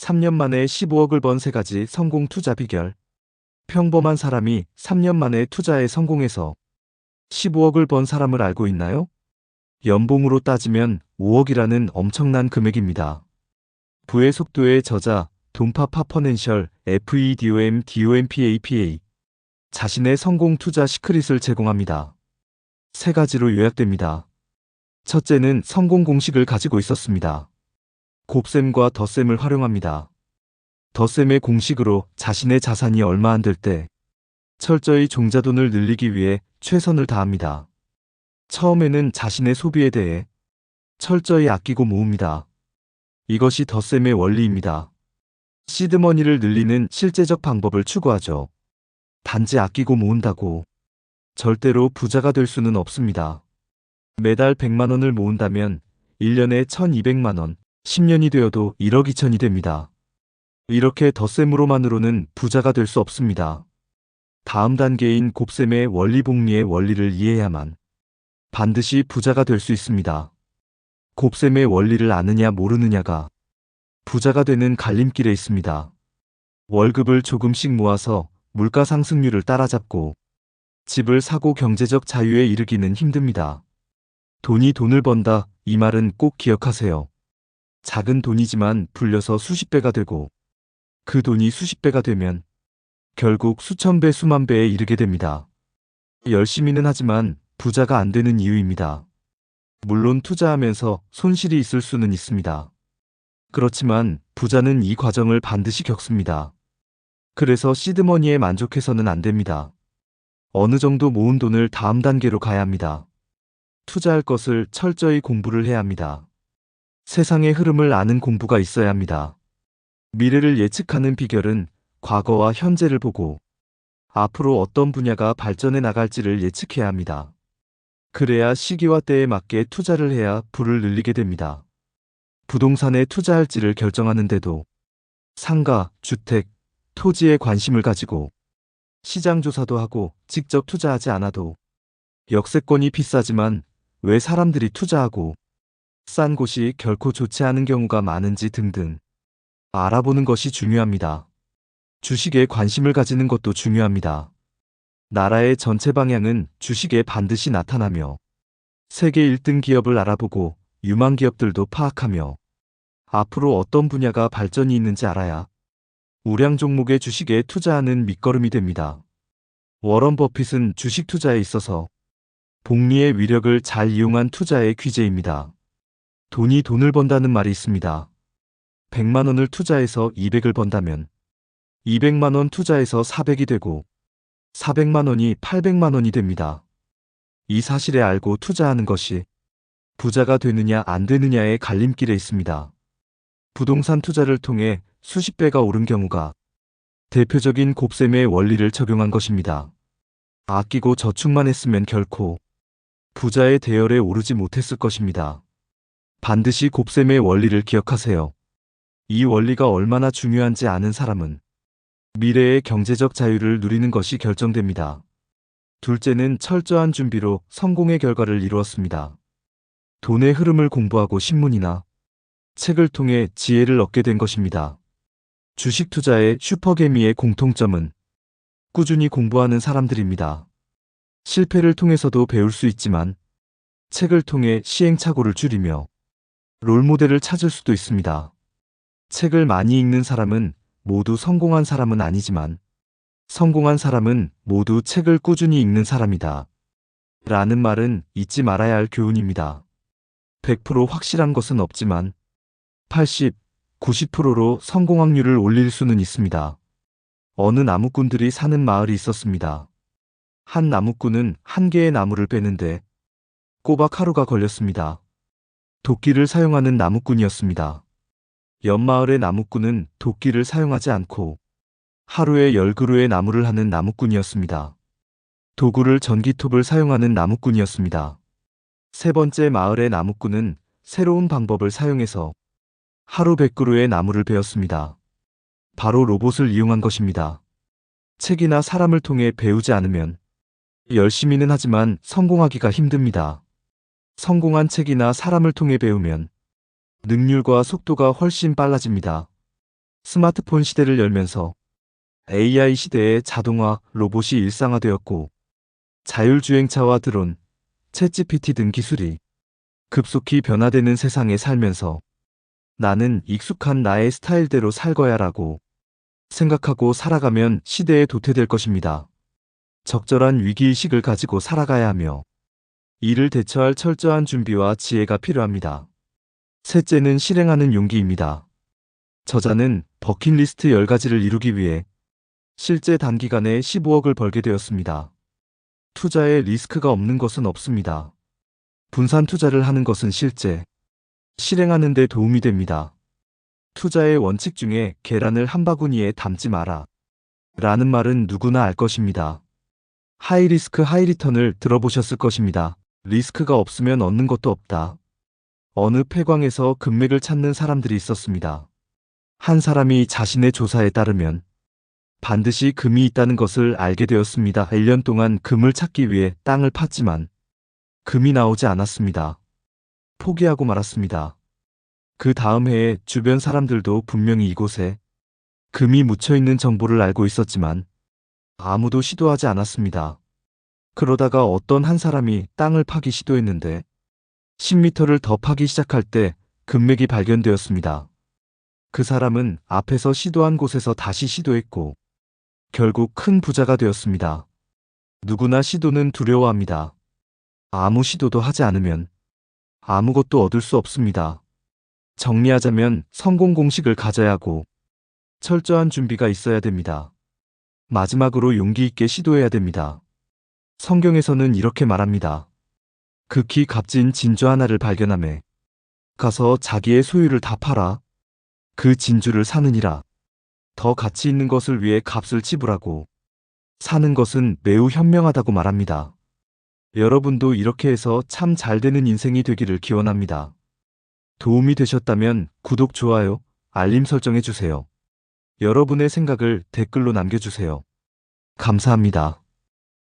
3년 만에 15억을 번 3가지 성공 투자 비결. 평범한 사람이 3년 만에 투자에 성공해서 15억을 번 사람을 알고 있나요? 연봉으로 따지면 5억이라는 엄청난 금액입니다. 부의 속도의 저자 돈파 파퍼넨셜 FEDOMPAPA 자신의 성공 투자 시크릿을 제공합니다. 3가지로 요약됩니다. 첫째는 성공 공식을 가지고 있었습니다. 곱셈과 덧셈을 활용합니다. 덧셈의 공식으로 자신의 자산이 얼마 안 될 때 철저히 종자돈을 늘리기 위해 최선을 다합니다. 처음에는 자신의 소비에 대해 철저히 아끼고 모읍니다. 이것이 덧셈의 원리입니다. 시드머니를 늘리는 실제적 방법을 추구하죠. 단지 아끼고 모은다고 절대로 부자가 될 수는 없습니다. 매달 100만 원을 모은다면 1년에 1200만 원, 10년이 되어도 1억 2천이 됩니다. 이렇게 덧셈으로만으로는 부자가 될 수 없습니다. 다음 단계인 곱셈의 원리복리의 원리를 이해해야만 반드시 부자가 될 수 있습니다. 곱셈의 원리를 아느냐 모르느냐가 부자가 되는 갈림길에 있습니다. 월급을 조금씩 모아서 물가 상승률을 따라잡고 집을 사고 경제적 자유에 이르기는 힘듭니다. 돈이 돈을 번다, 이 말은 꼭 기억하세요. 작은 돈이지만 불려서 수십 배가 되고 그 돈이 수십 배가 되면 결국 수천 배, 수만 배에 이르게 됩니다. 열심히는 하지만 부자가 안 되는 이유입니다. 물론 투자하면서 손실이 있을 수는 있습니다. 그렇지만 부자는 이 과정을 반드시 겪습니다. 그래서 시드머니에 만족해서는 안 됩니다. 어느 정도 모은 돈을 다음 단계로 가야 합니다. 투자할 것을 철저히 공부를 해야 합니다. 세상의 흐름을 아는 공부가 있어야 합니다. 미래를 예측하는 비결은 과거와 현재를 보고 앞으로 어떤 분야가 발전해 나갈지를 예측해야 합니다. 그래야 시기와 때에 맞게 투자를 해야 부를 늘리게 됩니다. 부동산에 투자할지를 결정하는데도 상가, 주택, 토지에 관심을 가지고 시장 조사도 하고 직접 투자하지 않아도 역세권이 비싸지만 왜 사람들이 투자하고 싼 곳이 결코 좋지 않은 경우가 많은지 등등 알아보는 것이 중요합니다. 주식에 관심을 가지는 것도 중요합니다. 나라의 전체 방향은 주식에 반드시 나타나며 세계 1등 기업을 알아보고 유망 기업들도 파악하며 앞으로 어떤 분야가 발전이 있는지 알아야 우량 종목의 주식에 투자하는 밑거름이 됩니다. 워런 버핏은 주식 투자에 있어서 복리의 위력을 잘 이용한 투자의 귀재입니다. 돈이 돈을 번다는 말이 있습니다. 100만 원을 투자해서 200을 번다면 200만 원 투자해서 400이 되고 400만 원이 800만 원이 됩니다. 이 사실에 알고 투자하는 것이 부자가 되느냐 안 되느냐의 갈림길에 있습니다. 부동산 투자를 통해 수십 배가 오른 경우가 대표적인 곱셈의 원리를 적용한 것입니다. 아끼고 저축만 했으면 결코 부자의 대열에 오르지 못했을 것입니다. 반드시 곱셈의 원리를 기억하세요. 이 원리가 얼마나 중요한지 아는 사람은 미래의 경제적 자유를 누리는 것이 결정됩니다. 둘째는 철저한 준비로 성공의 결과를 이루었습니다. 돈의 흐름을 공부하고 신문이나 책을 통해 지혜를 얻게 된 것입니다. 주식 투자의 슈퍼개미의 공통점은 꾸준히 공부하는 사람들입니다. 실패를 통해서도 배울 수 있지만 책을 통해 시행착오를 줄이며 롤모델을 찾을 수도 있습니다. 책을 많이 읽는 사람은 모두 성공한 사람은 아니지만 성공한 사람은 모두 책을 꾸준히 읽는 사람이다. 라는 말은 잊지 말아야 할 교훈입니다. 100% 확실한 것은 없지만 80, 90%로 성공 확률을 올릴 수는 있습니다. 어느 나무꾼들이 사는 마을이 있었습니다. 한 나무꾼은 한 개의 나무를 베는데 꼬박 하루가 걸렸습니다. 도끼를 사용하는 나무꾼이었습니다. 옆 마을의 나무꾼은 도끼를 사용하지 않고 하루에 10그루의 나무를 하는 나무꾼이었습니다. 도구를 전기톱을 사용하는 나무꾼이었습니다. 세 번째 마을의 나무꾼은 새로운 방법을 사용해서 하루 100그루의 나무를 베었습니다. 바로 로봇을 이용한 것입니다. 책이나 사람을 통해 배우지 않으면 열심히는 하지만 성공하기가 힘듭니다. 성공한 책이나 사람을 통해 배우면 능률과 속도가 훨씬 빨라집니다. 스마트폰 시대를 열면서 AI 시대에 자동화, 로봇이 일상화되었고 자율주행차와 드론, 챗GPT 등 기술이 급속히 변화되는 세상에 살면서 나는 익숙한 나의 스타일대로 살 거야라고 생각하고 살아가면 시대에 도태될 것입니다. 적절한 위기의식을 가지고 살아가야 하며 이를 대처할 철저한 준비와 지혜가 필요합니다. 셋째는 실행하는 용기입니다. 저자는 버킷리스트 10가지를 이루기 위해 실제 단기간에 15억을 벌게 되었습니다. 투자에 리스크가 없는 것은 없습니다. 분산 투자를 하는 것은 실제 실행하는 데 도움이 됩니다. 투자의 원칙 중에 계란을 한 바구니에 담지 마라 라는 말은 누구나 알 것입니다. 하이리스크 하이리턴을 들어보셨을 것입니다. 리스크가 없으면 얻는 것도 없다. 어느 폐광에서 금맥을 찾는 사람들이 있었습니다. 한 사람이 자신의 조사에 따르면 반드시 금이 있다는 것을 알게 되었습니다. 1년 동안 금을 찾기 위해 땅을 팠지만 금이 나오지 않았습니다. 포기하고 말았습니다. 그 다음 해에 주변 사람들도 분명히 이곳에 금이 묻혀 있는 정보를 알고 있었지만 아무도 시도하지 않았습니다. 그러다가 어떤 한 사람이 땅을 파기 시도했는데 10m를 더 파기 시작할 때 금맥이 발견되었습니다. 그 사람은 앞에서 시도한 곳에서 다시 시도했고 결국 큰 부자가 되었습니다. 누구나 시도는 두려워합니다. 아무 시도도 하지 않으면 아무것도 얻을 수 없습니다. 정리하자면 성공 공식을 가져야 하고 철저한 준비가 있어야 됩니다. 마지막으로 용기 있게 시도해야 됩니다. 성경에서는 이렇게 말합니다. 극히 값진 진주 하나를 발견하매 가서 자기의 소유를 다 팔아 그 진주를 사느니라. 더 가치 있는 것을 위해 값을 지불하고 사는 것은 매우 현명하다고 말합니다. 여러분도 이렇게 해서 참 잘 되는 인생이 되기를 기원합니다. 도움이 되셨다면 구독, 좋아요, 알림 설정해 주세요. 여러분의 생각을 댓글로 남겨주세요. 감사합니다.